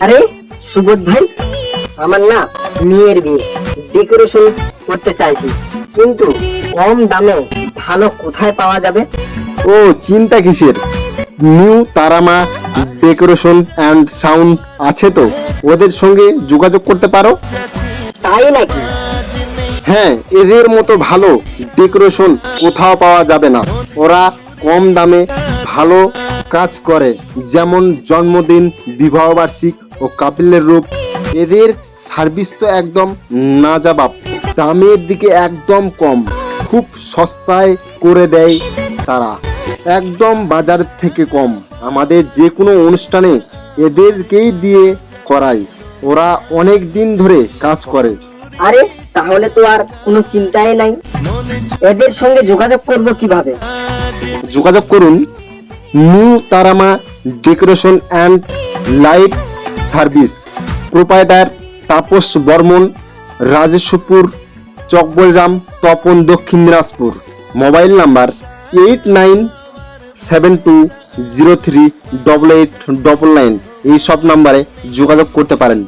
আরে সুবোধ ভাই, আমার না মেয়ের বিয়ে ডেকোরেশন করতে চাইছি, কিন্তু কম দামে ভালো কোথায় পাওয়া যাবে? ও চিন্তা কিসের, new Tarama decoration and sound আছে তো, ওদের সঙ্গে যোগাযোগ করতে পারো। তাই নাকি? হ্যাঁ, এদের মতো ভালো ডেকোরেশন কোথাও পাওয়া যাবে না। ওরা কম দামে ভালো কাজ করে, যেমন জন্মদিন, বিবাহবার্ষিক ও কাপিলের রূপ। এদের সার্ভিস তো একদম নাজাবাব, দামের দিকে একদম কম, খুব সস্তায় করে দেয় তারা, একদম বাজার থেকে কম। আমাদের যে কোনো অনুষ্ঠানে এদেরকেই দিয়ে করাই, ওরা অনেক দিন ধরে কাজ করে। আরে তাহলে তো আর কোনো চিন্তাই নাই। এদের সঙ্গে যোগাযোগ করব কিভাবে? যোগাযোগ করুন new Tarama decoration and light service, proprietor Tapas Barman, Rajeshpur, Chakbairam, Tapan, Dakshin Dinajpur. Mobile number 8972038899। এই সব নাম্বারে যোগাযোগ করতে পারেন।